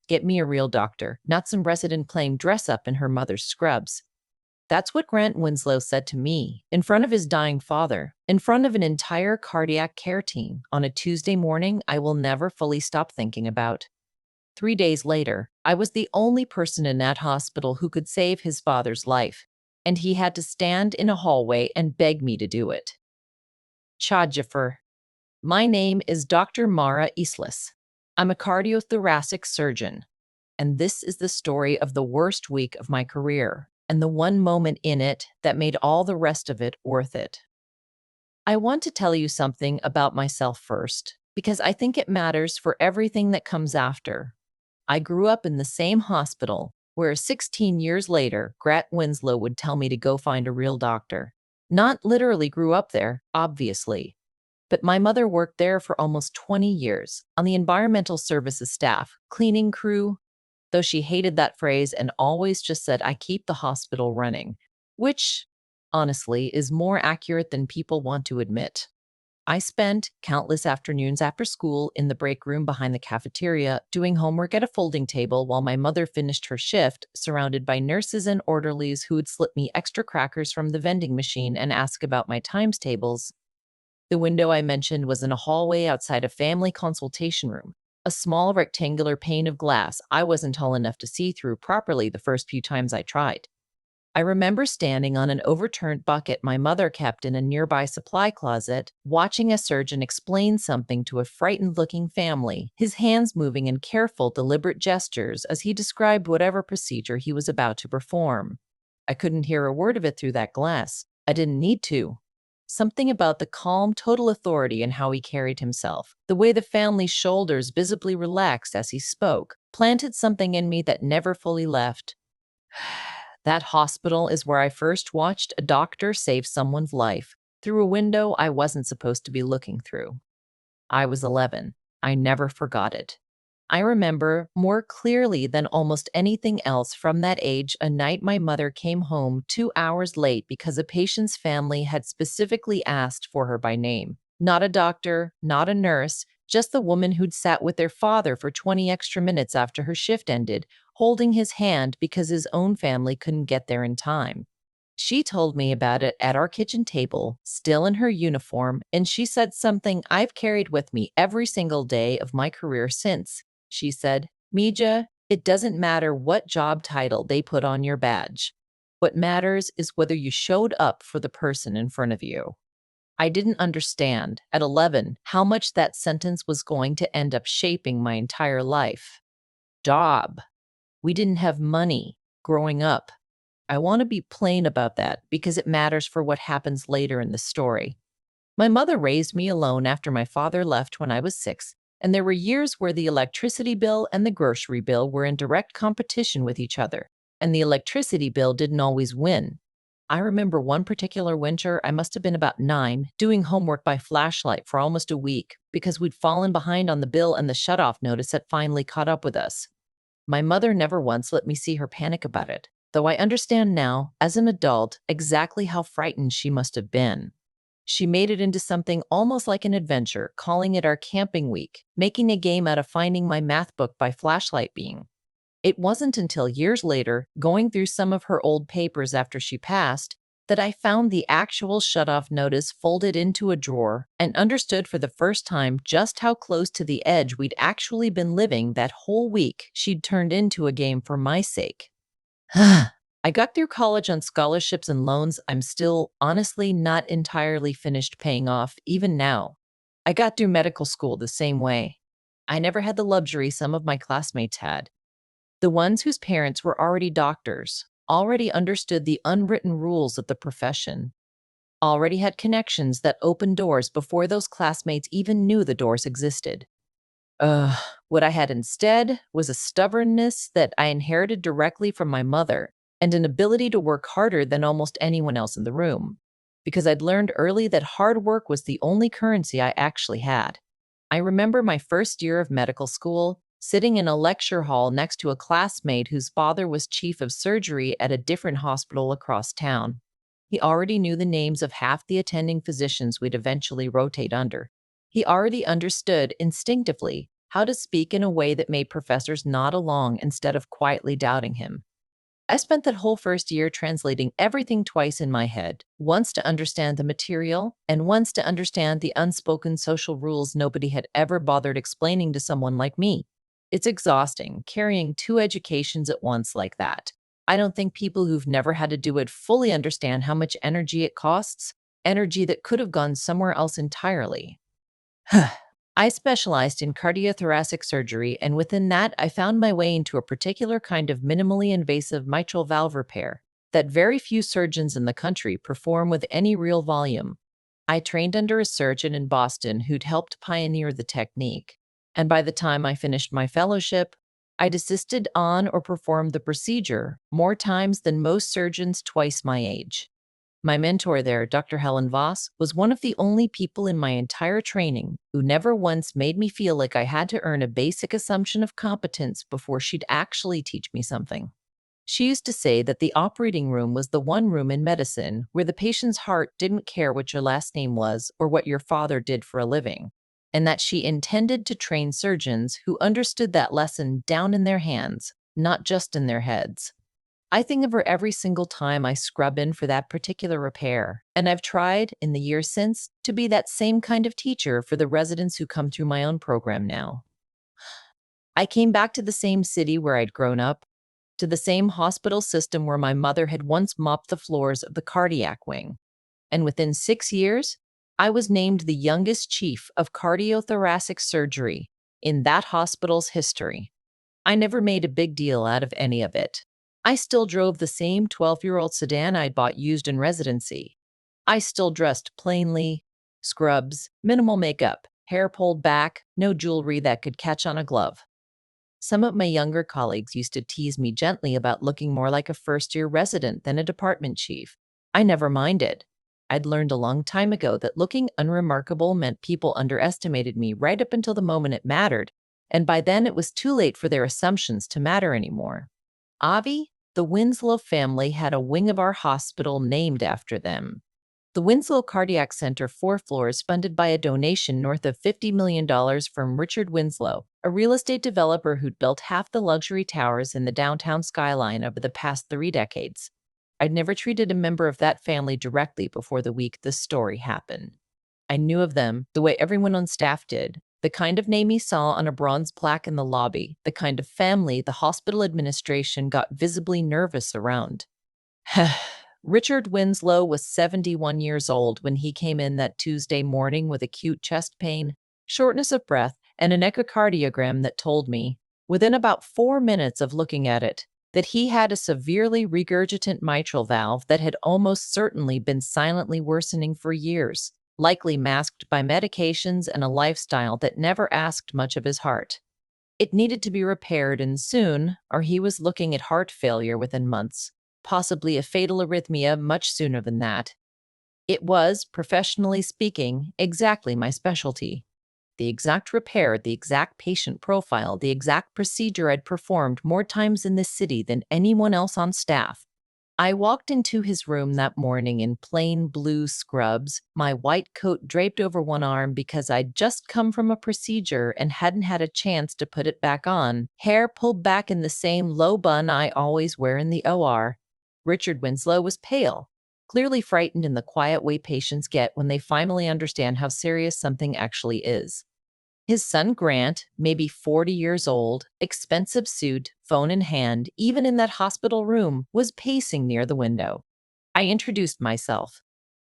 Get me a real doctor, not some resident playing dress up in her mother's scrubs. That's what Grant Winslow said to me, in front of his dying father, in front of an entire cardiac care team, on a Tuesday morning I will never fully stop thinking about. 3 days later, I was the only person in that hospital who could save his father's life, and he had to stand in a hallway and beg me to do it. Chadjafer. My name is Dr. Mara Islas. I'm a cardiothoracic surgeon, and this is the story of the worst week of my career and the one moment in it that made all the rest of it worth it. I want to tell you something about myself first, because I think it matters for everything that comes after. I grew up in the same hospital where 16 years later, Grant Winslow would tell me to go find a real doctor. Not literally grew up there, obviously, but my mother worked there for almost 20 years on the environmental services staff, cleaning crew, though she hated that phrase and always just said, I keep the hospital running, which, honestly, is more accurate than people want to admit. I spent countless afternoons after school in the break room behind the cafeteria doing homework at a folding table while my mother finished her shift, surrounded by nurses and orderlies who would slip me extra crackers from the vending machine and ask about my times tables. The window I mentioned was in a hallway outside a family consultation room, a small rectangular pane of glass I wasn't tall enough to see through properly the first few times I tried. I remember standing on an overturned bucket my mother kept in a nearby supply closet, watching a surgeon explain something to a frightened-looking family, his hands moving in careful, deliberate gestures as he described whatever procedure he was about to perform. I couldn't hear a word of it through that glass. I didn't need to. Something about the calm, total authority in how he carried himself, the way the family's shoulders visibly relaxed as he spoke, planted something in me that never fully left. That hospital is where I first watched a doctor save someone's life through a window I wasn't supposed to be looking through. I was 11. I never forgot it. I remember more clearly than almost anything else from that age a night my mother came home 2 hours late because a patient's family had specifically asked for her by name. Not a doctor, not a nurse, just the woman who'd sat with their father for 20 extra minutes after her shift ended, holding his hand because his own family couldn't get there in time. She told me about it at our kitchen table, still in her uniform, and she said something I've carried with me every single day of my career since. She said, Mija, it doesn't matter what job title they put on your badge. What matters is whether you showed up for the person in front of you. I didn't understand, at 11, how much that sentence was going to end up shaping my entire life. Job. We didn't have money growing up. I want to be plain about that because it matters for what happens later in the story. My mother raised me alone after my father left when I was 6, and there were years where the electricity bill and the grocery bill were in direct competition with each other, and the electricity bill didn't always win. I remember one particular winter, I must have been about 9, doing homework by flashlight for almost a week because we'd fallen behind on the bill and the shutoff notice had finally caught up with us. My mother never once let me see her panic about it, though I understand now, as an adult, exactly how frightened she must have been. She made it into something almost like an adventure, calling it our camping week, making a game out of finding my math book by flashlight beam. It wasn't until years later, going through some of her old papers after she passed, that I found the actual shutoff notice folded into a drawer and understood for the first time just how close to the edge we'd actually been living that whole week she'd turned into a game for my sake. I got through college on scholarships and loans I'm still, honestly, not entirely finished paying off, even now. I got through medical school the same way. I never had the luxury some of my classmates had. The ones whose parents were already doctors, already understood the unwritten rules of the profession, already had connections that opened doors before those classmates even knew the doors existed. What I had instead was a stubbornness that I inherited directly from my mother and an ability to work harder than almost anyone else in the room, because I'd learned early that hard work was the only currency I actually had. I remember my first year of medical school, sitting in a lecture hall next to a classmate whose father was chief of surgery at a different hospital across town. He already knew the names of half the attending physicians we'd eventually rotate under. He already understood instinctively how to speak in a way that made professors nod along instead of quietly doubting him. I spent that whole first year translating everything twice in my head, once to understand the material, and once to understand the unspoken social rules nobody had ever bothered explaining to someone like me. It's exhausting carrying two educations at once like that. I don't think people who've never had to do it fully understand how much energy it costs, energy that could have gone somewhere else entirely. I specialized in cardiothoracic surgery, and within that, I found my way into a particular kind of minimally invasive mitral valve repair that very few surgeons in the country perform with any real volume. I trained under a surgeon in Boston who'd helped pioneer the technique, and by the time I finished my fellowship, I'd assisted on or performed the procedure more times than most surgeons twice my age. My mentor there, Dr. Helen Voss, was one of the only people in my entire training who never once made me feel like I had to earn a basic assumption of competence before she'd actually teach me something. She used to say that the operating room was the one room in medicine where the patient's heart didn't care what your last name was or what your father did for a living, and that she intended to train surgeons who understood that lesson down in their hands, not just in their heads. I think of her every single time I scrub in for that particular repair, and I've tried, in the years since, to be that same kind of teacher for the residents who come through my own program now. I came back to the same city where I'd grown up, to the same hospital system where my mother had once mopped the floors of the cardiac wing, and within 6 years, I was named the youngest chief of cardiothoracic surgery in that hospital's history. I never made a big deal out of any of it. I still drove the same 12-year-old sedan I'd bought used in residency. I still dressed plainly, scrubs, minimal makeup, hair pulled back, no jewelry that could catch on a glove. Some of my younger colleagues used to tease me gently about looking more like a first-year resident than a department chief. I never minded. I'd learned a long time ago that looking unremarkable meant people underestimated me right up until the moment it mattered, and by then it was too late for their assumptions to matter anymore. Avi, the Winslow family had a wing of our hospital named after them. The Winslow Cardiac Center, 4 floors, funded by a donation north of $50 million from Richard Winslow, a real estate developer who'd built half the luxury towers in the downtown skyline over the past 3 decades. I'd never treated a member of that family directly before the week this story happened. I knew of them the way everyone on staff did, the kind of name he saw on a bronze plaque in the lobby, the kind of family the hospital administration got visibly nervous around. Richard Winslow was 71 years old when he came in that Tuesday morning with acute chest pain, shortness of breath, and an echocardiogram that told me, within about 4 minutes of looking at it, that he had a severely regurgitant mitral valve that had almost certainly been silently worsening for years, likely masked by medications and a lifestyle that never asked much of his heart. It needed to be repaired, and soon, or he was looking at heart failure within months, possibly a fatal arrhythmia much sooner than that. It was, professionally speaking, exactly my specialty. The exact repair, the exact patient profile, the exact procedure I'd performed more times in this city than anyone else on staff. I walked into his room that morning in plain blue scrubs, my white coat draped over one arm because I'd just come from a procedure and hadn't had a chance to put it back on, hair pulled back in the same low bun I always wear in the OR. Richard Winslow was pale, clearly frightened in the quiet way patients get when they finally understand how serious something actually is. His son Grant, maybe 40 years old, expensive suit, phone in hand, even in that hospital room, was pacing near the window. I introduced myself.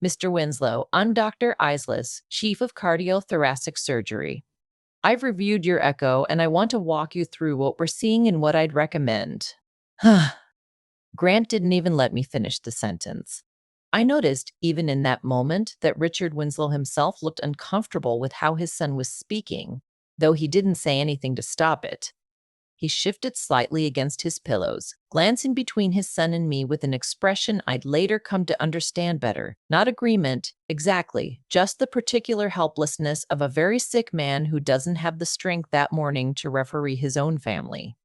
Mr. Winslow, I'm Dr. Isles, Chief of Cardiothoracic Surgery. I've reviewed your echo and I want to walk you through what we're seeing and what I'd recommend. Grant didn't even let me finish the sentence. I noticed, even in that moment, that Richard Winslow himself looked uncomfortable with how his son was speaking, though he didn't say anything to stop it. He shifted slightly against his pillows, glancing between his son and me with an expression I'd later come to understand better. Not agreement, exactly, just the particular helplessness of a very sick man who doesn't have the strength that morning to referee his own family.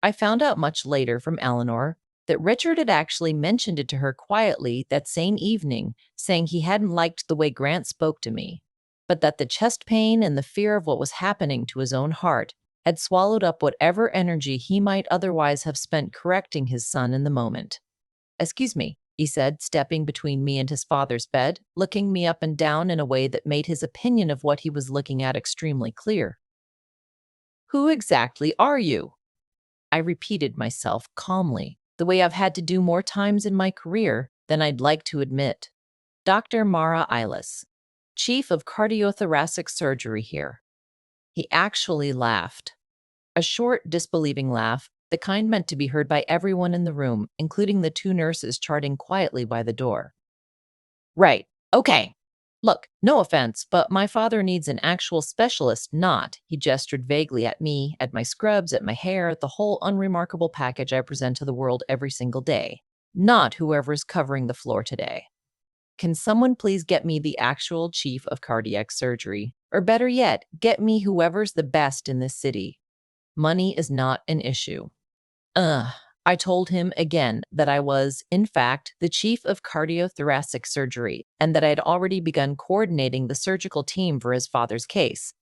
I found out much later from Eleanor that Richard had actually mentioned it to her quietly that same evening, saying he hadn't liked the way Grant spoke to me. but that the chest pain and the fear of what was happening to his own heart had swallowed up whatever energy he might otherwise have spent correcting his son in the moment. "Excuse me," he said, stepping between me and his father's bed, looking me up and down in a way that made his opinion of what he was looking at extremely clear. "Who exactly are you?" I repeated myself calmly, the way I've had to do more times in my career than I'd like to admit. "Dr. Mara Eilis, Chief of Cardiothoracic Surgery here." He actually laughed. A short, disbelieving laugh, the kind meant to be heard by everyone in the room, including the two nurses charting quietly by the door. "Right. Okay. Look, no offense, but my father needs an actual specialist, not," he gestured vaguely at me, at my scrubs, at my hair, the whole unremarkable package I present to the world every single day. "Not whoever's covering the floor today. Can someone please get me the actual chief of cardiac surgery? Or better yet, get me whoever's the best in this city. Money is not an issue." Ugh. I told him again that I was, in fact, the chief of cardiothoracic surgery and that I had already begun coordinating the surgical team for his father's case.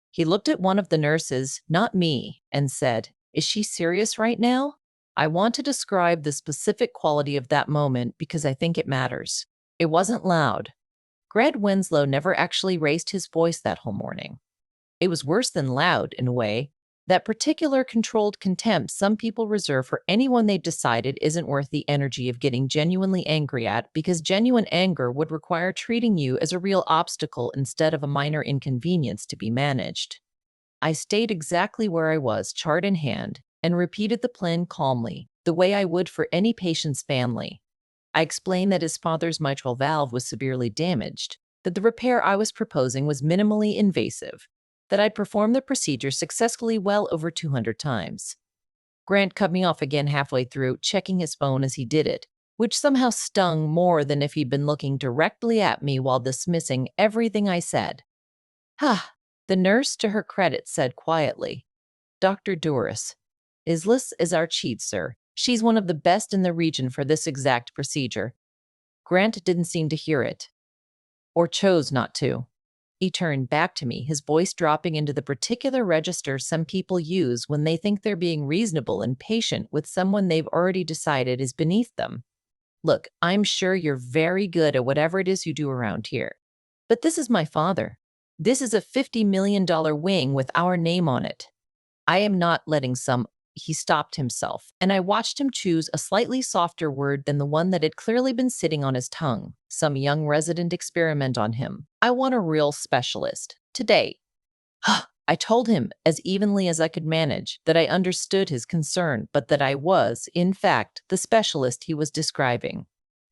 He looked at one of the nurses, not me, and said, "Is she serious right now?" I want to describe the specific quality of that moment because I think it matters. It wasn't loud. Grant Winslow never actually raised his voice that whole morning. It was worse than loud, in a way. That particular controlled contempt some people reserve for anyone they've decided isn't worth the energy of getting genuinely angry at, because genuine anger would require treating you as a real obstacle instead of a minor inconvenience to be managed. I stayed exactly where I was, chart in hand, and repeated the plan calmly, the way I would for any patient's family. I explained that his father's mitral valve was severely damaged, that the repair I was proposing was minimally invasive, that I'd performed the procedure successfully well over 200 times. Grant cut me off again halfway through, checking his phone as he did it, which somehow stung more than if he'd been looking directly at me while dismissing everything I said. "Ha!" The nurse, to her credit, said quietly. "Dr. Duras. Islis is our chief, sir. She's one of the best in the region for this exact procedure." Grant didn't seem to hear it, or chose not to. He turned back to me, his voice dropping into the particular register some people use when they think they're being reasonable and patient with someone they've already decided is beneath them. "Look, I'm sure you're very good at whatever it is you do around here. But this is my father. This is a $50 million wing with our name on it. I am not letting some—" He stopped himself, and I watched him choose a slightly softer word than the one that had clearly been sitting on his tongue. "Some young resident experiment on him. I want a real specialist. Today." I told him, as evenly as I could manage, that I understood his concern, but that I was, in fact, the specialist he was describing.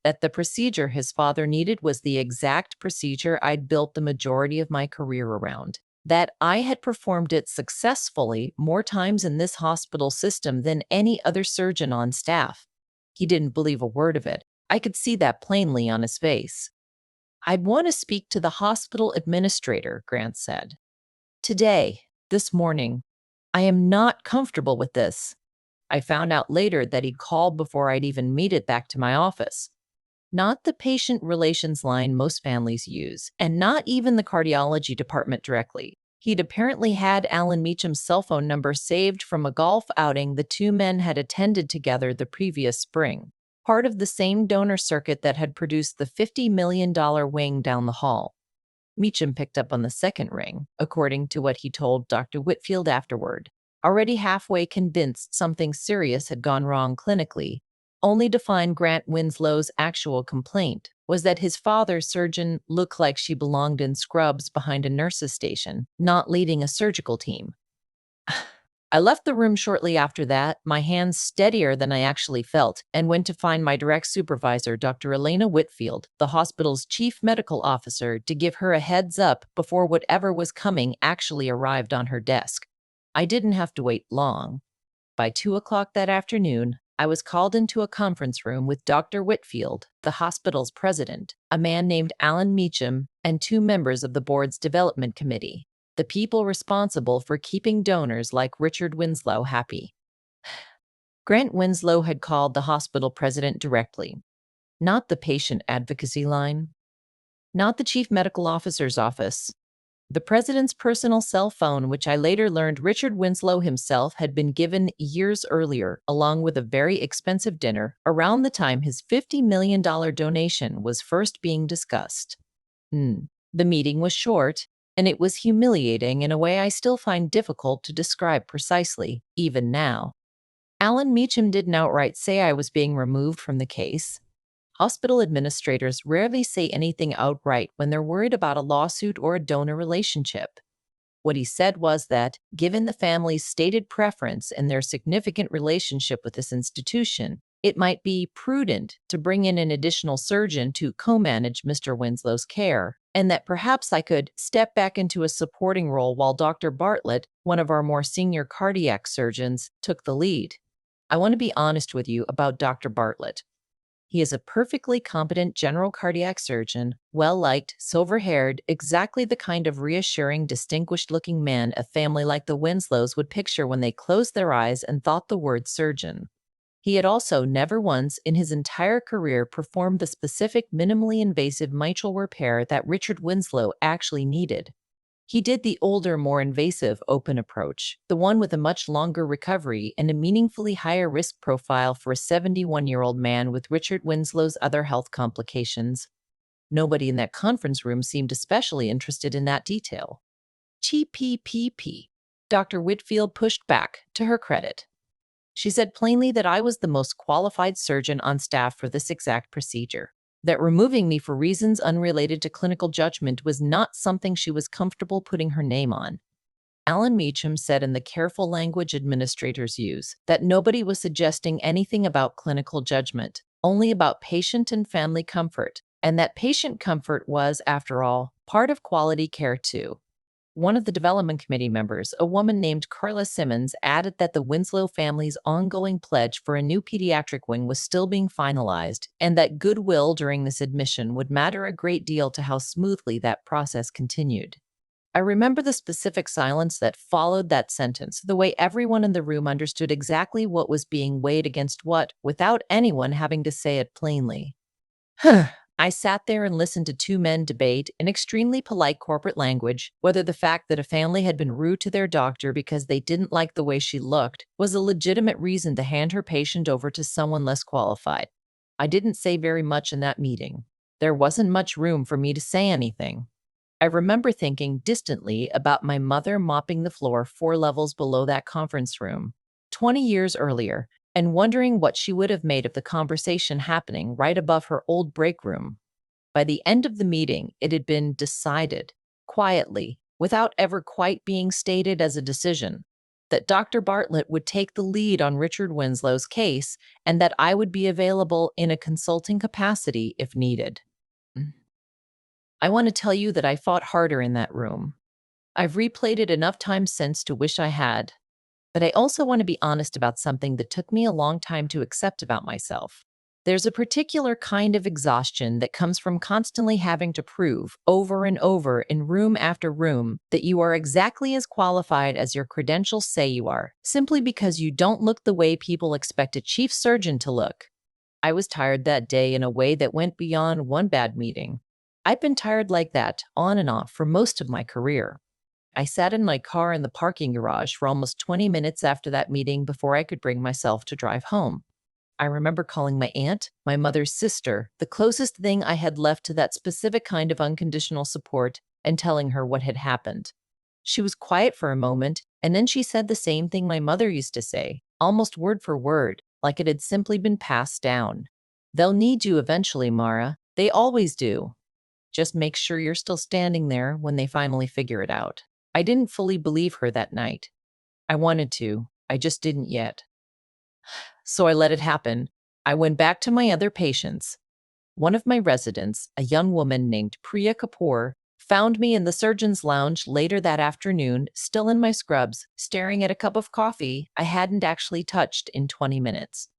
That the procedure his father needed was the exact procedure I'd built the majority of my career around. That I had performed it successfully more times in this hospital system than any other surgeon on staff. He didn't believe a word of it. I could see that plainly on his face. "I'd want to speak to the hospital administrator," Grant said. "Today, this morning. I am not comfortable with this." I found out later that he'd called before I'd even made it back to my office. Not the patient relations line most families use, and not even the cardiology department directly. He'd apparently had Alan Meacham's cell phone number saved from a golf outing the two men had attended together the previous spring, part of the same donor circuit that had produced the $50 million wing down the hall. Meacham picked up on the second ring, according to what he told Dr. Whitfield afterward, already halfway convinced something serious had gone wrong clinically, only to find Grant Winslow's actual complaint was that his father's surgeon looked like she belonged in scrubs behind a nurse's station, not leading a surgical team. I left the room shortly after that, my hands steadier than I actually felt, and went to find my direct supervisor, Dr. Elena Whitfield, the hospital's chief medical officer, to give her a heads up before whatever was coming actually arrived on her desk. I didn't have to wait long. By 2 o'clock that afternoon, I was called into a conference room with Dr. Whitfield, the hospital's president, a man named Alan Meacham, and two members of the board's development committee, the people responsible for keeping donors like Richard Winslow happy. Grant Winslow had called the hospital president directly, not the patient advocacy line, not the chief medical officer's office, The president's personal cell phone, which I later learned Richard Winslow himself had been given years earlier, along with a very expensive dinner, around the time his $50 million donation was first being discussed. The meeting was short, and it was humiliating in a way I still find difficult to describe precisely, even now. Alan Meacham didn't outright say I was being removed from the case. Hospital administrators rarely say anything outright when they're worried about a lawsuit or a donor relationship. What he said was that, given the family's stated preference and their significant relationship with this institution, it might be prudent to bring in an additional surgeon to co-manage Mr. Winslow's care, and that perhaps I could step back into a supporting role while Dr. Bartlett, one of our more senior cardiac surgeons, took the lead. I want to be honest with you about Dr. Bartlett. He is a perfectly competent general cardiac surgeon, well-liked, silver-haired, exactly the kind of reassuring, distinguished-looking man a family like the Winslows would picture when they closed their eyes and thought the word surgeon. He had also never once in his entire career performed the specific minimally invasive mitral repair that Richard Winslow actually needed. He did the older, more invasive open approach, the one with a much longer recovery and a meaningfully higher risk profile for a 71-year-old man with Richard Winslow's other health complications. Nobody in that conference room seemed especially interested in that detail. TPPP. Dr. Whitfield pushed back, to her credit. She said plainly that I was the most qualified surgeon on staff for this exact procedure, that removing me for reasons unrelated to clinical judgment was not something she was comfortable putting her name on. Alan Meacham said in the careful language administrators use that nobody was suggesting anything about clinical judgment, only about patient and family comfort, and that patient comfort was, after all, part of quality care too. One of the development committee members, a woman named Carla Simmons, added that the Winslow family's ongoing pledge for a new pediatric wing was still being finalized, and that goodwill during this admission would matter a great deal to how smoothly that process continued. I remember the specific silence that followed that sentence, the way everyone in the room understood exactly what was being weighed against what, without anyone having to say it plainly. I sat there and listened to two men debate in extremely polite corporate language whether the fact that a family had been rude to their doctor because they didn't like the way she looked was a legitimate reason to hand her patient over to someone less qualified. I didn't say very much in that meeting. There wasn't much room for me to say anything. I remember thinking distantly about my mother mopping the floor 4 levels below that conference room 20 years earlier, and wondering what she would have made of the conversation happening right above her old break room. By the end of the meeting, it had been decided, quietly, without ever quite being stated as a decision, that Dr. Bartlett would take the lead on Richard Winslow's case and that I would be available in a consulting capacity if needed. I want to tell you that I fought harder in that room. I've replayed it enough times since to wish I had. But I also want to be honest about something that took me a long time to accept about myself. There's a particular kind of exhaustion that comes from constantly having to prove, over and over in room after room, that you are exactly as qualified as your credentials say you are, simply because you don't look the way people expect a chief surgeon to look. I was tired that day in a way that went beyond one bad meeting. I've been tired like that, on and off, for most of my career. I sat in my car in the parking garage for almost 20 minutes after that meeting before I could bring myself to drive home. I remember calling my aunt, my mother's sister, the closest thing I had left to that specific kind of unconditional support, and telling her what had happened. She was quiet for a moment, and then she said the same thing my mother used to say, almost word for word, like it had simply been passed down. They'll need you eventually, Mara. They always do. Just make sure you're still standing there when they finally figure it out. I didn't fully believe her that night. I wanted to. I just didn't yet. So I let it happen. I went back to my other patients. One of my residents, a young woman named Priya Kapoor, found me in the surgeon's lounge later that afternoon, still in my scrubs, staring at a cup of coffee I hadn't actually touched in 20 minutes.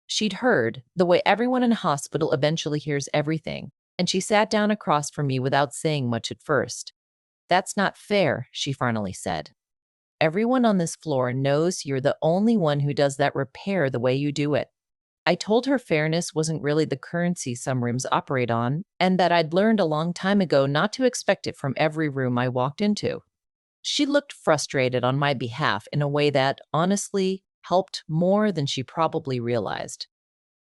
She'd heard, the way everyone in a hospital eventually hears everything, and she sat down across from me without saying much at first. "That's not fair," she finally said. "Everyone on this floor knows you're the only one who does that repair the way you do it. I told her fairness wasn't really the currency some rooms operate on, and that I'd learned a long time ago not to expect it from every room I walked into. She looked frustrated on my behalf in a way that, honestly, helped more than she probably realized.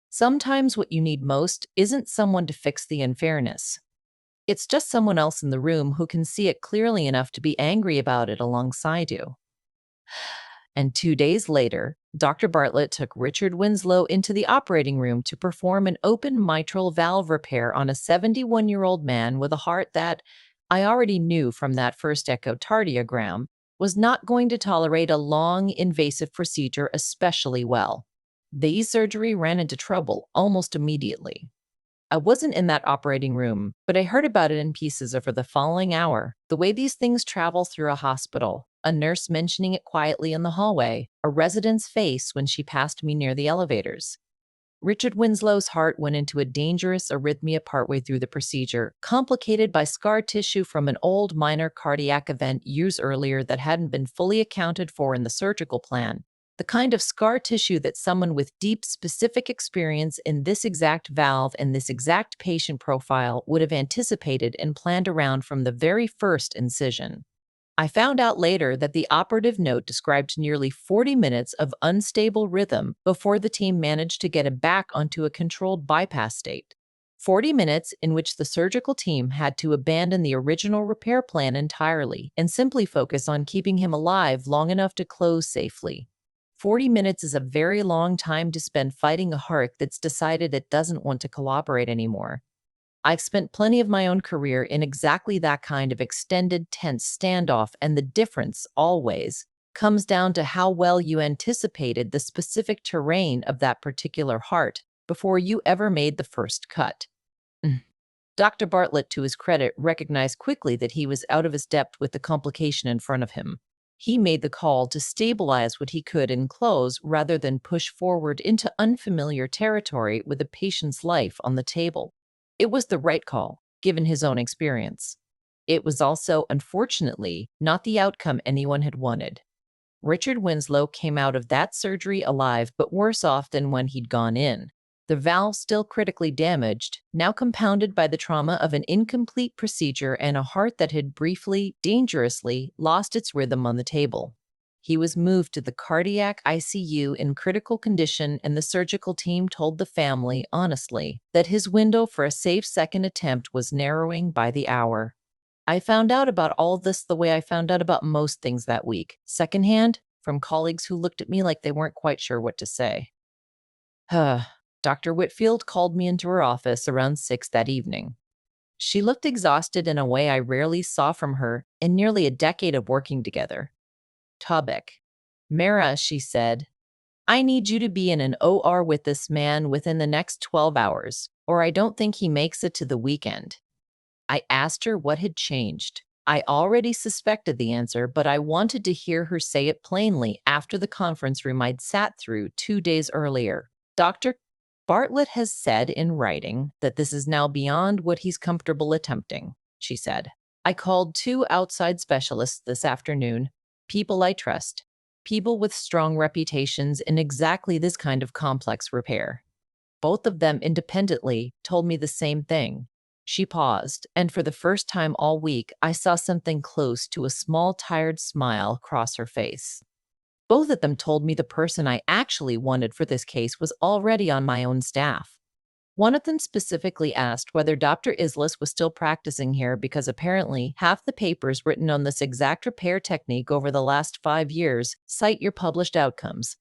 Sometimes what you need most isn't someone to fix the unfairness. It's just someone else in the room who can see it clearly enough to be angry about it alongside you. And 2 days later, Dr. Bartlett took Richard Winslow into the operating room to perform an open mitral valve repair on a 71-year-old man with a heart that, I already knew from that first echocardiogram, was not going to tolerate a long, invasive procedure especially well. The surgery ran into trouble almost immediately. I wasn't in that operating room, but I heard about it in pieces over the following hour. The way these things travel through a hospital, a nurse mentioning it quietly in the hallway, a resident's face when she passed me near the elevators. Richard Winslow's heart went into a dangerous arrhythmia partway through the procedure, complicated by scar tissue from an old minor cardiac event years earlier that hadn't been fully accounted for in the surgical plan. The kind of scar tissue that someone with deep, specific experience in this exact valve and this exact patient profile would have anticipated and planned around from the very first incision. I found out later that the operative note described nearly 40 minutes of unstable rhythm before the team managed to get him back onto a controlled bypass state. 40 minutes in which the surgical team had to abandon the original repair plan entirely and simply focus on keeping him alive long enough to close safely. 40 minutes is a very long time to spend fighting a heart that's decided it doesn't want to cooperate anymore. I've spent plenty of my own career in exactly that kind of extended, tense standoff, and the difference, always, comes down to how well you anticipated the specific terrain of that particular heart before you ever made the first cut. Dr. Bartlett, to his credit, recognized quickly that he was out of his depth with the complication in front of him. He made the call to stabilize what he could and close rather than push forward into unfamiliar territory with a patient's life on the table. It was the right call, given his own experience. It was also, unfortunately, not the outcome anyone had wanted. Richard Winslow came out of that surgery alive, but worse off than when he'd gone in. The valve still critically damaged, now compounded by the trauma of an incomplete procedure and a heart that had briefly, dangerously, lost its rhythm on the table. He was moved to the cardiac ICU in critical condition, and the surgical team told the family, honestly, that his window for a safe second attempt was narrowing by the hour. I found out about all this the way I found out about most things that week, secondhand, from colleagues who looked at me like they weren't quite sure what to say. Dr. Whitfield called me into her office around 6 that evening. She looked exhausted in a way I rarely saw from her in nearly a decade of working together. Topic. Mara, she said, I need you to be in an OR with this man within the next 12 hours, or I don't think he makes it to the weekend. I asked her what had changed. I already suspected the answer, but I wanted to hear her say it plainly after the conference room I'd sat through 2 days earlier. Dr. Bartlett has said in writing that this is now beyond what he's comfortable attempting, she said. I called 2 outside specialists this afternoon, people I trust, people with strong reputations in exactly this kind of complex repair. Both of them independently told me the same thing. She paused, and for the first time all week, I saw something close to a small, tired smile cross her face. Both of them told me the person I actually wanted for this case was already on my own staff. One of them specifically asked whether Dr. Islis was still practicing here because apparently half the papers written on this exact repair technique over the last 5 years cite your published outcomes.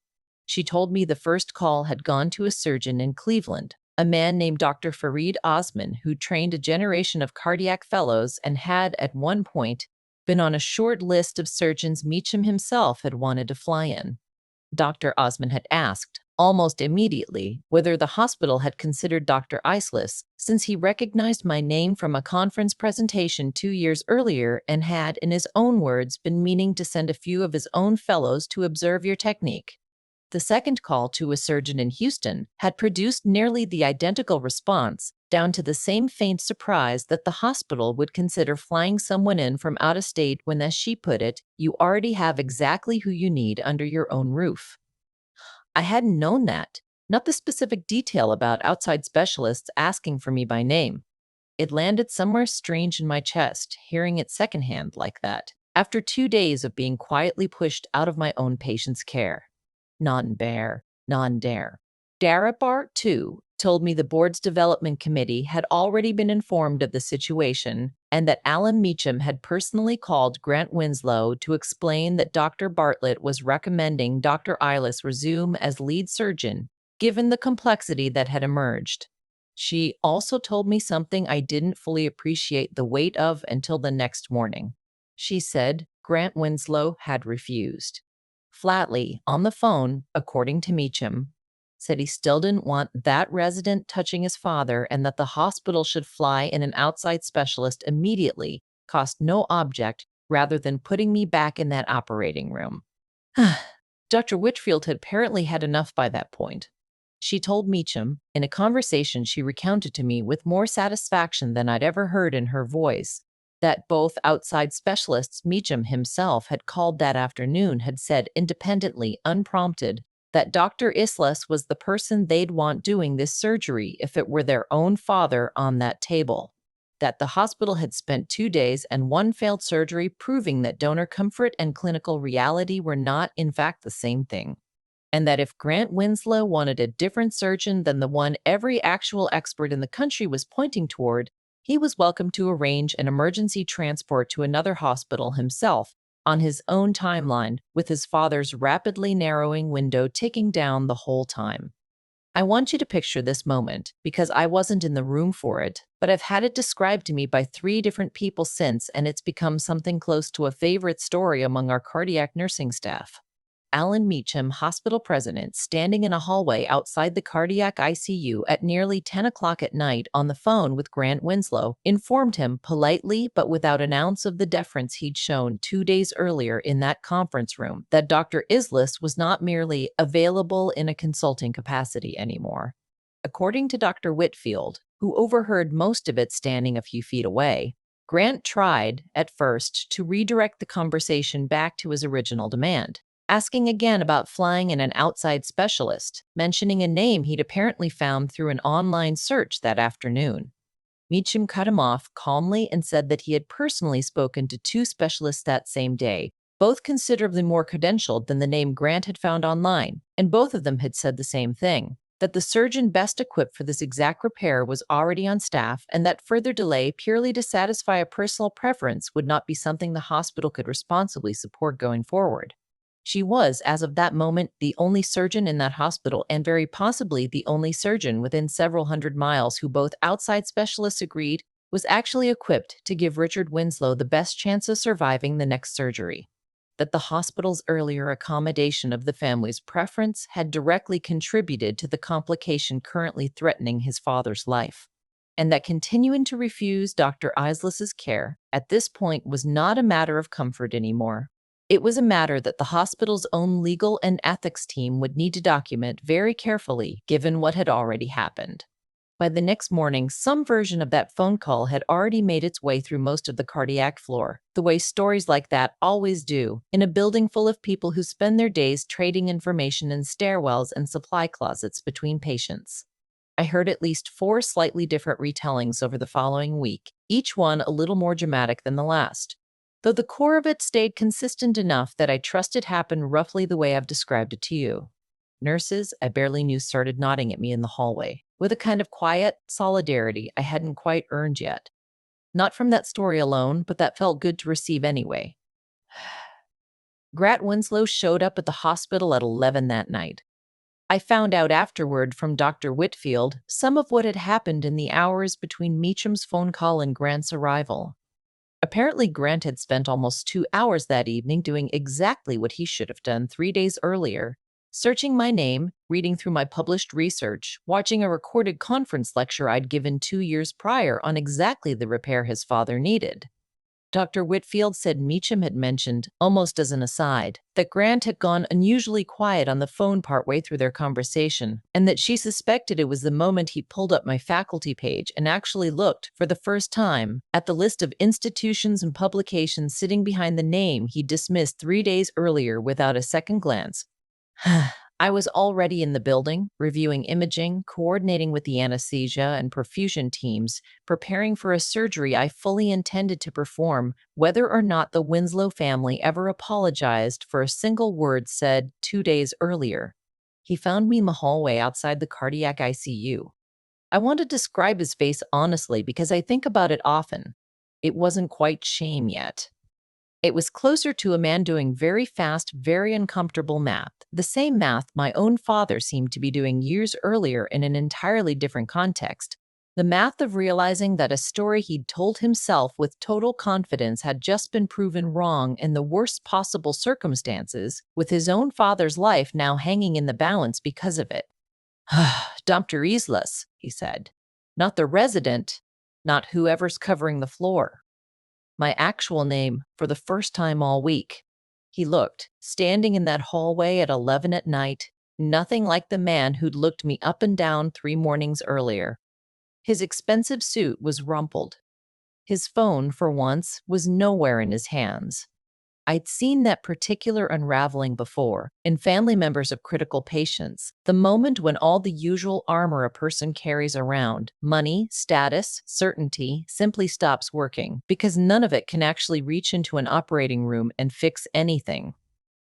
She told me the first call had gone to a surgeon in Cleveland, a man named Dr. Fareed Osman, who trained a generation of cardiac fellows and had, at one point, been on a short list of surgeons Meacham himself had wanted to fly in. Dr. Osman had asked, almost immediately, whether the hospital had considered Dr. Islis, since he recognized my name from a conference presentation 2 years earlier and had, in his own words, been meaning to send a few of his own fellows to observe your technique. The second call to a surgeon in Houston had produced nearly the identical response, down to the same faint surprise that the hospital would consider flying someone in from out of state when, as she put it, you already have exactly who you need under your own roof. I hadn't known that. not the specific detail about outside specialists asking for me by name. It landed somewhere strange in my chest, hearing it secondhand like that, after 2 days of being quietly pushed out of my own patient's care. Non-bear, non-dare. Darabart, too, told me the board's development committee had already been informed of the situation and that Alan Meacham had personally called Grant Winslow to explain that Dr. Bartlett was recommending Dr. Eilis resume as lead surgeon, given the complexity that had emerged. She also told me something I didn't fully appreciate the weight of until the next morning. She said Grant Winslow had refused. Flatly, on the phone, according to Meacham, said he still didn't want that resident touching his father and that the hospital should fly in an outside specialist immediately, cost no object, rather than putting me back in that operating room. Dr. Whitfield had apparently had enough by that point. She told Meacham, in a conversation she recounted to me with more satisfaction than I'd ever heard in her voice, that both outside specialists Meacham himself had called that afternoon had said independently, unprompted, that Dr. Islas was the person they'd want doing this surgery if it were their own father on that table. That the hospital had spent 2 days and one failed surgery proving that donor comfort and clinical reality were not, in fact, the same thing. And that if Grant Winslow wanted a different surgeon than the one every actual expert in the country was pointing toward, he was welcome to arrange an emergency transport to another hospital himself on his own timeline, with his father's rapidly narrowing window ticking down the whole time. I want you to picture this moment because I wasn't in the room for it, but I've had it described to me by 3 different people since, and it's become something close to a favorite story among our cardiac nursing staff. Alan Meacham, hospital president, standing in a hallway outside the cardiac ICU at nearly 10 o'clock at night on the phone with Grant Winslow, informed him politely but without an ounce of the deference he'd shown 2 days earlier in that conference room that Dr. Islis was not merely available in a consulting capacity anymore. According to Dr. Whitfield, who overheard most of it standing a few feet away, Grant tried, at first, to redirect the conversation back to his original demand, asking again about flying in an outside specialist, mentioning a name he'd apparently found through an online search that afternoon. Meacham cut him off calmly and said that he had personally spoken to 2 specialists that same day, both considerably more credentialed than the name Grant had found online, and both of them had said the same thing, that the surgeon best equipped for this exact repair was already on staff, and that further delay purely to satisfy a personal preference would not be something the hospital could responsibly support going forward. She was, as of that moment, the only surgeon in that hospital and very possibly the only surgeon within several hundred miles who both outside specialists agreed was actually equipped to give Richard Winslow the best chance of surviving the next surgery. That the hospital's earlier accommodation of the family's preference had directly contributed to the complication currently threatening his father's life. And that continuing to refuse Dr. Islis's care at this point was not a matter of comfort anymore. It was a matter that the hospital's own legal and ethics team would need to document very carefully, given what had already happened. By the next morning, some version of that phone call had already made its way through most of the cardiac floor, the way stories like that always do, in a building full of people who spend their days trading information in stairwells and supply closets between patients. I heard at least 4 slightly different retellings over the following week, each one a little more dramatic than the last, though the core of it stayed consistent enough that I trust it happened roughly the way I've described it to you. Nurses I barely knew started nodding at me in the hallway, with a kind of quiet solidarity I hadn't quite earned yet. Not from that story alone, but that felt good to receive anyway. Grant Winslow showed up at the hospital at 11 that night. I found out afterward from Dr. Whitfield some of what had happened in the hours between Meacham's phone call and Grant's arrival. Apparently, Grant had spent almost 2 hours that evening doing exactly what he should have done 3 days earlier, searching my name, reading through my published research, watching a recorded conference lecture I'd given 2 years prior on exactly the repair his father needed. Dr. Whitfield said Meacham had mentioned, almost as an aside, that Grant had gone unusually quiet on the phone partway through their conversation, and that she suspected it was the moment he pulled up my faculty page and actually looked, for the first time, at the list of institutions and publications sitting behind the name he dismissed 3 days earlier without a second glance. I was already in the building, reviewing imaging, coordinating with the anesthesia and perfusion teams, preparing for a surgery I fully intended to perform, whether or not the Winslow family ever apologized for a single word said 2 days earlier. He found me in the hallway outside the cardiac ICU. I want to describe his face honestly because I think about it often. It wasn't quite shame yet. It was closer to a man doing very fast, very uncomfortable math, the same math my own father seemed to be doing years earlier in an entirely different context. The math of realizing that a story he'd told himself with total confidence had just been proven wrong in the worst possible circumstances, with his own father's life now hanging in the balance because of it. Dr. Islas, he said. Not the resident, not whoever's covering the floor. My actual name for the first time all week. He looked, standing in that hallway at 11 at night, nothing like the man who'd looked me up and down 3 mornings earlier. His expensive suit was rumpled. His phone, for once, was nowhere in his hands. I'd seen that particular unraveling before, in family members of critical patients, the moment when all the usual armor a person carries around, money, status, certainty, simply stops working, because none of it can actually reach into an operating room and fix anything.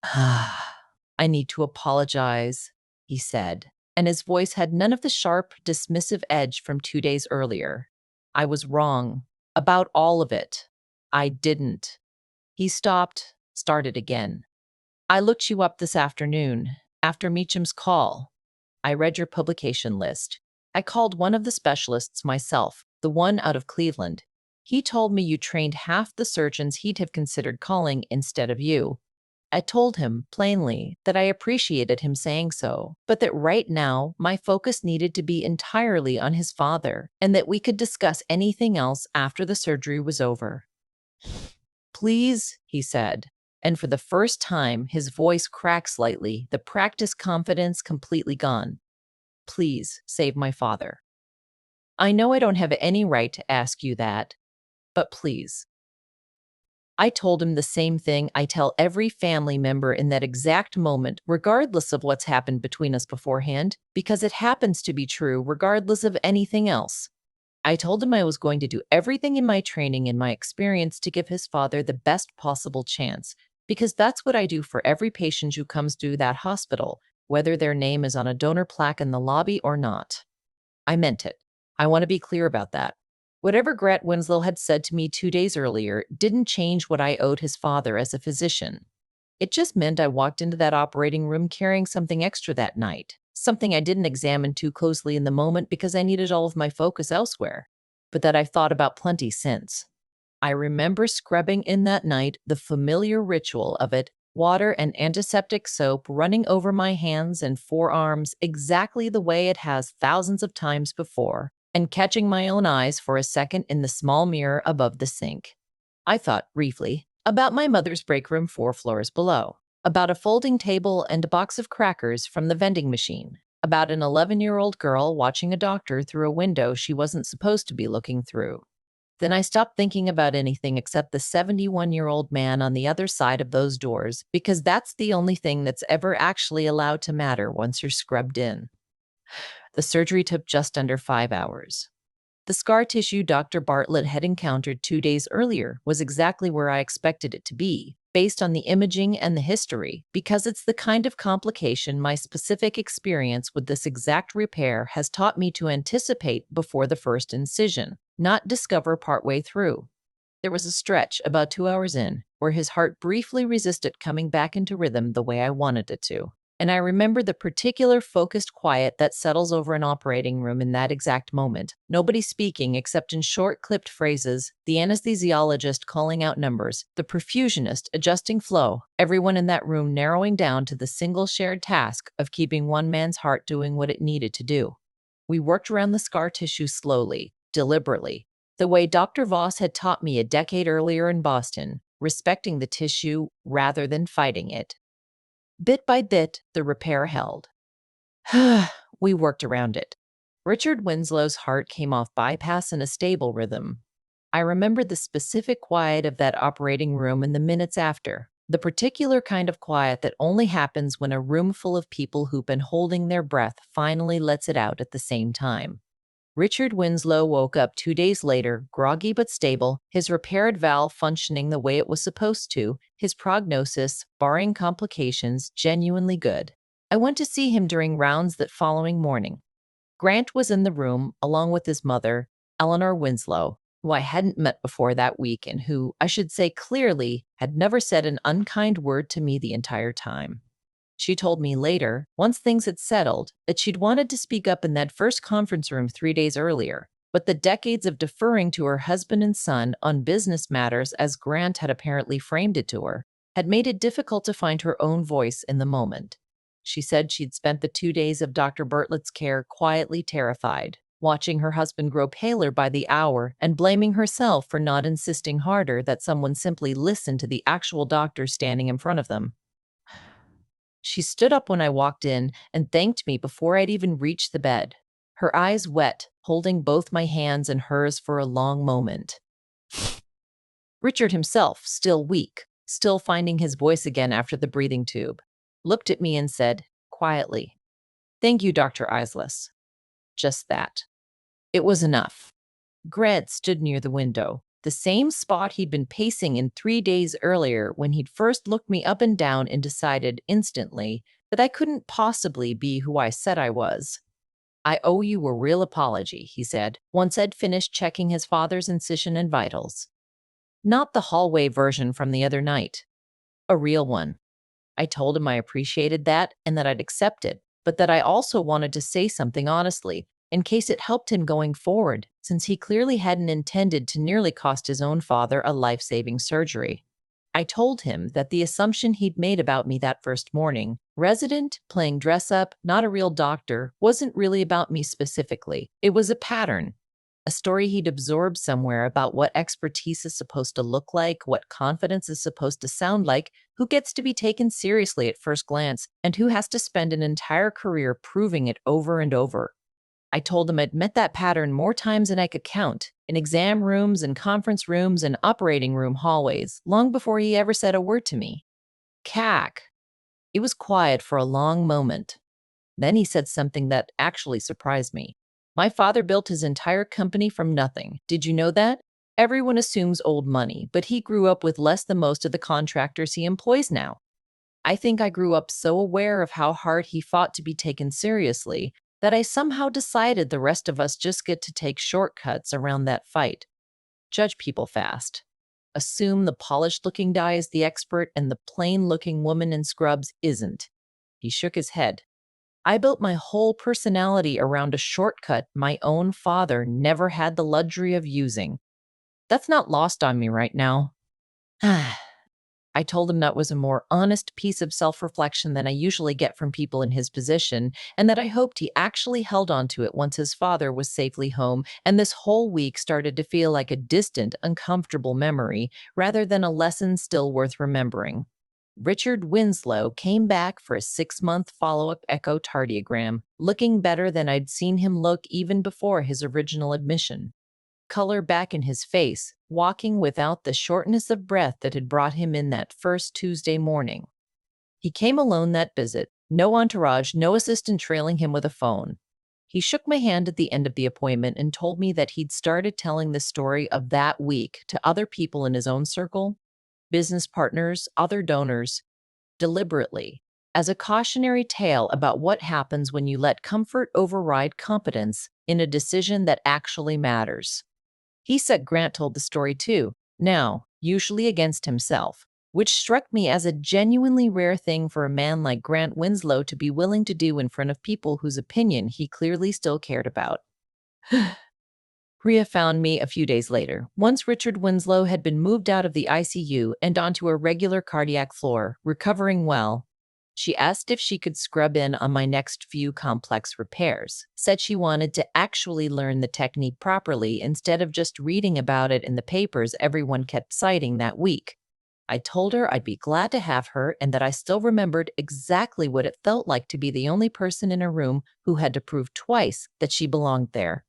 I need to apologize, he said, and his voice had none of the sharp, dismissive edge from 2 days earlier. I was wrong. About all of it. I didn't. He stopped, started again. I looked you up this afternoon, after Meacham's call. I read your publication list. I called one of the specialists myself, the one out of Cleveland. He told me you trained half the surgeons he'd have considered calling instead of you. I told him, plainly, that I appreciated him saying so, but that right now my focus needed to be entirely on his father, and that we could discuss anything else after the surgery was over. Please, he said, and for the first time his voice cracked slightly, the practiced confidence completely gone. Please save my father. I know I don't have any right to ask you that, but please. I told him the same thing I tell every family member in that exact moment, regardless of what's happened between us beforehand, because it happens to be true regardless of anything else. I told him I was going to do everything in my training and my experience to give his father the best possible chance, because that's what I do for every patient who comes through that hospital, whether their name is on a donor plaque in the lobby or not. I meant it. I want to be clear about that. Whatever Grant Winslow had said to me 2 days earlier didn't change what I owed his father as a physician. It just meant I walked into that operating room carrying something extra that night, something I didn't examine too closely in the moment because I needed all of my focus elsewhere, but that I've thought about plenty since. I remember scrubbing in that night, the familiar ritual of it, water and antiseptic soap running over my hands and forearms exactly the way it has thousands of times before, and catching my own eyes for a second in the small mirror above the sink. I thought, briefly, about my mother's break room 4 floors below, about a folding table and a box of crackers from the vending machine, about an 11-year-old girl watching a doctor through a window she wasn't supposed to be looking through. Then I stopped thinking about anything except the 71-year-old man on the other side of those doors, because that's the only thing that's ever actually allowed to matter once you're scrubbed in. The surgery took just under 5 hours. The scar tissue Dr. Bartlett had encountered 2 days earlier was exactly where I expected it to be, based on the imaging and the history, because it's the kind of complication my specific experience with this exact repair has taught me to anticipate before the first incision, not discover partway through. There was a stretch about 2 hours in where his heart briefly resisted coming back into rhythm the way I wanted it to. And I remember the particular focused quiet that settles over an operating room in that exact moment. Nobody speaking except in short clipped phrases, the anesthesiologist calling out numbers, the perfusionist adjusting flow, everyone in that room narrowing down to the single shared task of keeping one man's heart doing what it needed to do. We worked around the scar tissue slowly, deliberately, the way Dr. Voss had taught me a decade earlier in Boston, respecting the tissue rather than fighting it. Bit by bit, the repair held. We worked around it. Richard Winslow's heart came off bypass in a stable rhythm. I remembered the specific quiet of that operating room in the minutes after, The particular kind of quiet that only happens when a room full of people who've been holding their breath finally lets it out at the same time. Richard Winslow woke up 2 days later, groggy but stable, his repaired valve functioning the way it was supposed to, his prognosis, barring complications, genuinely good. I went to see him during rounds that following morning. Grant was in the room, along with his mother, Eleanor Winslow, who I hadn't met before that week and who, I should say clearly, had never said an unkind word to me the entire time. She told me later, once things had settled, that she'd wanted to speak up in that first conference room 3 days earlier, but the decades of deferring to her husband and son on business matters, as Grant had apparently framed it to her, had made it difficult to find her own voice in the moment. She said she'd spent the 2 days of Dr. Bartlett's care quietly terrified, watching her husband grow paler by the hour and blaming herself for not insisting harder that someone simply listen to the actual doctor standing in front of them. She stood up when I walked in and thanked me before I'd even reached the bed, her eyes wet, holding both my hands in hers for a long moment. Richard himself, still weak, still finding his voice again after the breathing tube, looked at me and said, quietly, "Thank you, Dr. Isles." Just that. It was enough. Grant stood near the window, the same spot he'd been pacing in 3 days earlier when he'd first looked me up and down and decided instantly that I couldn't possibly be who I said I was. "I owe you a real apology," he said, once I'd finished checking his father's incision and vitals. Not the hallway version from the other night. A real one. I told him I appreciated that and that I'd accept it, but that I also wanted to say something honestly, in case it helped him going forward, since he clearly hadn't intended to nearly cost his own father a life-saving surgery. I told him that the assumption he'd made about me that first morning, resident, playing dress-up, not a real doctor, wasn't really about me specifically. It was a pattern. A story he'd absorbed somewhere about what expertise is supposed to look like, what confidence is supposed to sound like, who gets to be taken seriously at first glance, and who has to spend an entire career proving it over and over. I told him I'd met that pattern more times than I could count, in exam rooms and conference rooms and operating room hallways, long before he ever said a word to me. Cack. It was quiet for a long moment. Then he said something that actually surprised me. "My father built his entire company from nothing. Did you know that? Everyone assumes old money, but he grew up with less than most of the contractors he employs now. I think I grew up so aware of how hard he fought to be taken seriously that I somehow decided the rest of us just get to take shortcuts around that fight. Judge people fast. Assume the polished-looking guy is the expert and the plain-looking woman in scrubs isn't." He shook his head. "I built my whole personality around a shortcut my own father never had the luxury of using. That's not lost on me right now." I told him that was a more honest piece of self-reflection than I usually get from people in his position, and that I hoped he actually held on to it once his father was safely home, and this whole week started to feel like a distant, uncomfortable memory, rather than a lesson still worth remembering. Richard Winslow came back for a 6-month follow-up echocardiogram, looking better than I'd seen him look even before his original admission. Color back in his face, walking without the shortness of breath that had brought him in that first Tuesday morning. He came alone that visit, no entourage, no assistant trailing him with a phone. He shook my hand at the end of the appointment and told me that he'd started telling the story of that week to other people in his own circle, business partners, other donors, deliberately, as a cautionary tale about what happens when you let comfort override competence in a decision that actually matters. He said Grant told the story too, now, usually against himself, which struck me as a genuinely rare thing for a man like Grant Winslow to be willing to do in front of people whose opinion he clearly still cared about. Rhea found me a few days later, once Richard Winslow had been moved out of the ICU and onto a regular cardiac floor, recovering well. She asked if she could scrub in on my next few complex repairs, said she wanted to actually learn the technique properly instead of just reading about it in the papers everyone kept citing that week. I told her I'd be glad to have her and that I still remembered exactly what it felt like to be the only person in a room who had to prove twice that she belonged there.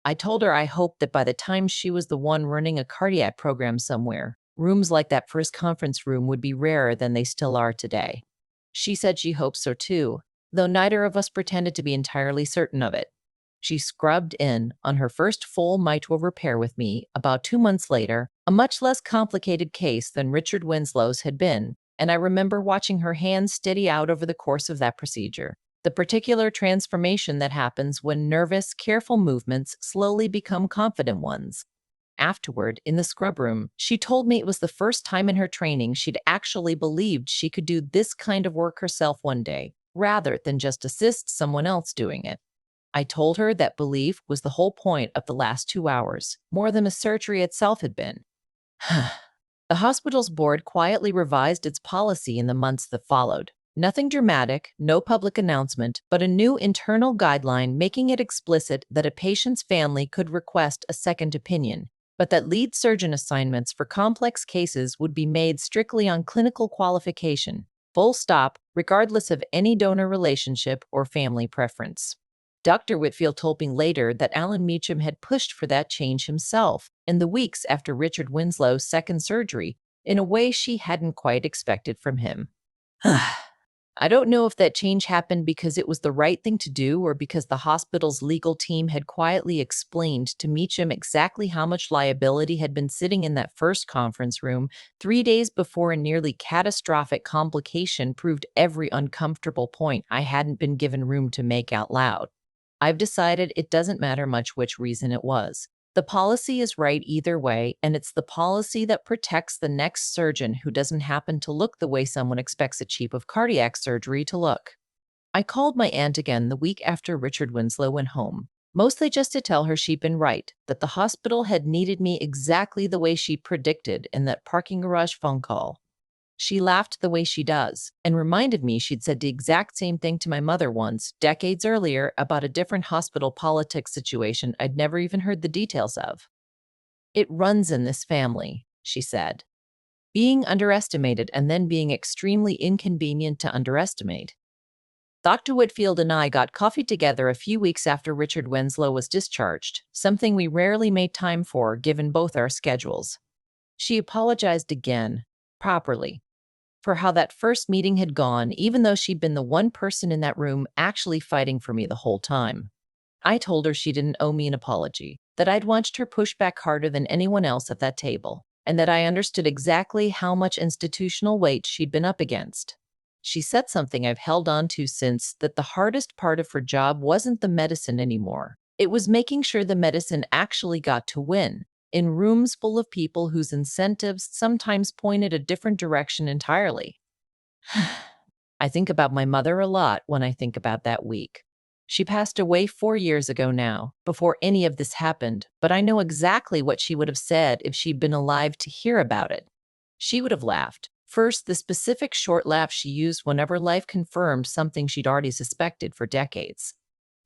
I told her I hoped that by the time she was the one running a cardiac program somewhere, Rooms like that first conference room would be rarer than they still are today. She said she hoped so too, though neither of us pretended to be entirely certain of it. She scrubbed in on her first full mitral repair with me about 2 months later, a much less complicated case than Richard Winslow's had been, and I remember watching her hands steady out over the course of that procedure. The particular transformation that happens when nervous, careful movements slowly become confident ones. Afterward, in the scrub room, she told me it was the first time in her training she'd actually believed she could do this kind of work herself one day, rather than just assist someone else doing it. I told her that belief was the whole point of the last 2 hours, more than the surgery itself had been. The hospital's board quietly revised its policy in the months that followed. Nothing dramatic, no public announcement, but a new internal guideline making it explicit that a patient's family could request a second opinion, but that lead surgeon assignments for complex cases would be made strictly on clinical qualification, full stop, regardless of any donor relationship or family preference. Dr. Whitfield told me later that Alan Meacham had pushed for that change himself in the weeks after Richard Winslow's second surgery in a way she hadn't quite expected from him. I don't know if that change happened because it was the right thing to do or because the hospital's legal team had quietly explained to Meacham exactly how much liability had been sitting in that first conference room 3 days before a nearly catastrophic complication proved every uncomfortable point I hadn't been given room to make out loud. I've decided it doesn't matter much which reason it was. The policy is right either way, and it's the policy that protects the next surgeon who doesn't happen to look the way someone expects a chief of cardiac surgery to look. I called my aunt again the week after Richard Winslow went home, mostly just to tell her she'd been right, that the hospital had needed me exactly the way she predicted in that parking garage phone call. She laughed the way she does and reminded me she'd said the exact same thing to my mother once, decades earlier, about a different hospital politics situation I'd never even heard the details of. It runs in this family, she said. Being underestimated and then being extremely inconvenient to underestimate. Dr. Whitfield and I got coffee together a few weeks after Richard Winslow was discharged, something we rarely made time for given both our schedules. She apologized again, properly, for how that first meeting had gone, even though she'd been the one person in that room actually fighting for me the whole time. I told her she didn't owe me an apology, that I'd watched her push back harder than anyone else at that table, and that I understood exactly how much institutional weight she'd been up against. She said something I've held on to since, that the hardest part of her job wasn't the medicine anymore. It was making sure the medicine actually got to win, in rooms full of people whose incentives sometimes pointed a different direction entirely. I think about my mother a lot when I think about that week. She passed away 4 years ago now, before any of this happened, but I know exactly what she would have said if she'd been alive to hear about it. She would have laughed. First, the specific short laugh she used whenever life confirmed something she'd already suspected for decades.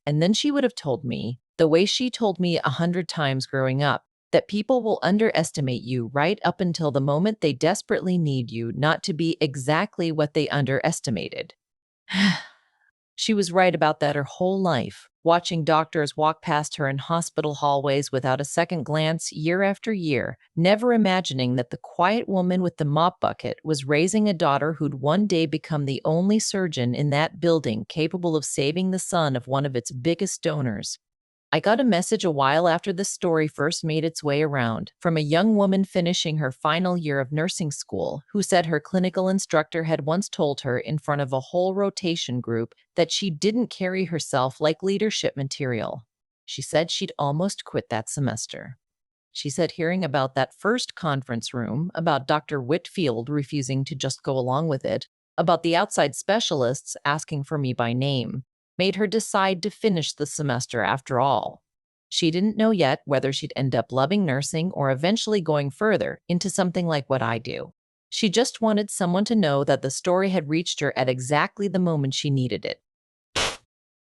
And then she would have told me, the way she told me 100 times growing up, that people will underestimate you right up until the moment they desperately need you not to be exactly what they underestimated. She was right about that her whole life, watching doctors walk past her in hospital hallways without a second glance year after year, never imagining that the quiet woman with the mop bucket was raising a daughter who'd one day become the only surgeon in that building capable of saving the son of one of its biggest donors. I got a message a while after the story first made its way around from a young woman finishing her final year of nursing school who said her clinical instructor had once told her in front of a whole rotation group that she didn't carry herself like leadership material. She said she'd almost quit that semester. She said hearing about that first conference room, about Dr. Whitfield refusing to just go along with it, about the outside specialists asking for me by name, made her decide to finish the semester after all. She didn't know yet whether she'd end up loving nursing or eventually going further into something like what I do. She just wanted someone to know that the story had reached her at exactly the moment she needed it.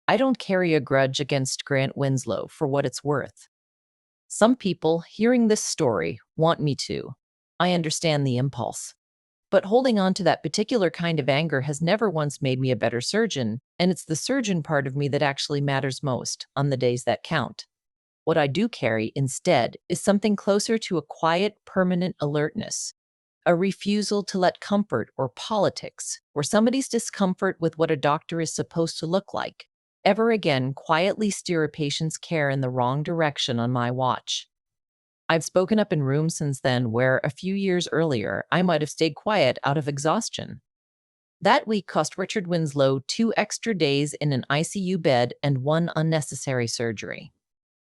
I don't carry a grudge against Grant Winslow for what it's worth. Some people, hearing this story, want me to. I understand the impulse. But holding on to that particular kind of anger has never once made me a better surgeon, and it's the surgeon part of me that actually matters most on the days that count. What I do carry, instead, is something closer to a quiet, permanent alertness. a refusal to let comfort or politics, or somebody's discomfort with what a doctor is supposed to look like, ever again quietly steer a patient's care in the wrong direction on my watch. I've spoken up in rooms since then where a few years earlier I might have stayed quiet out of exhaustion. That week cost Richard Winslow 2 extra days in an ICU bed and one unnecessary surgery.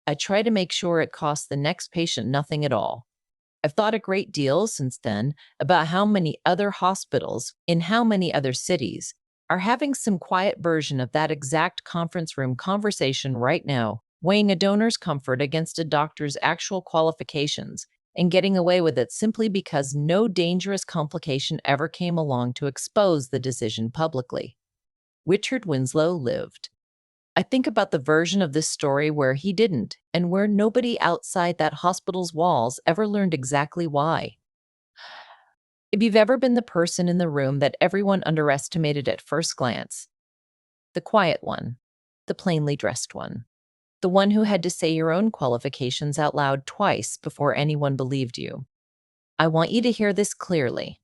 I try to make sure it costs the next patient nothing at all. I've thought a great deal since then about how many other hospitals in how many other cities are having some quiet version of that exact conference room conversation right now, weighing a donor's comfort against a doctor's actual qualifications and getting away with it simply because no dangerous complication ever came along to expose the decision publicly. Richard Winslow lived. I think about the version of this story where he didn't, and where nobody outside that hospital's walls ever learned exactly why. If you've ever been the person in the room that everyone underestimated at first glance, the quiet one, the plainly dressed one, the one who had to say your own qualifications out loud twice before anyone believed you, I want you to hear this clearly.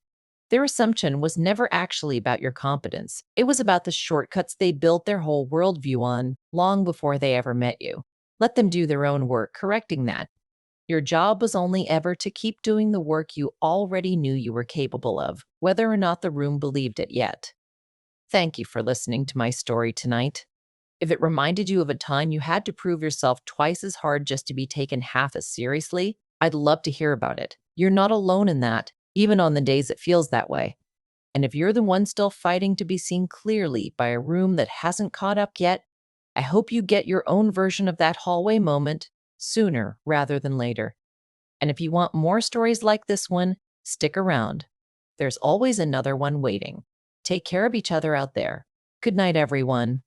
Their assumption was never actually about your competence. It was about the shortcuts they built their whole worldview on long before they ever met you. Let them do their own work correcting that. Your job was only ever to keep doing the work you already knew you were capable of, whether or not the room believed it yet. Thank you for listening to my story tonight. If it reminded you of a time you had to prove yourself twice as hard just to be taken half as seriously, I'd love to hear about it. You're not alone in that, even on the days it feels that way. And if you're the one still fighting to be seen clearly by a room that hasn't caught up yet, I hope you get your own version of that hallway moment sooner rather than later. And if you want more stories like this one, stick around. There's always another one waiting. Take care of each other out there. Good night, everyone.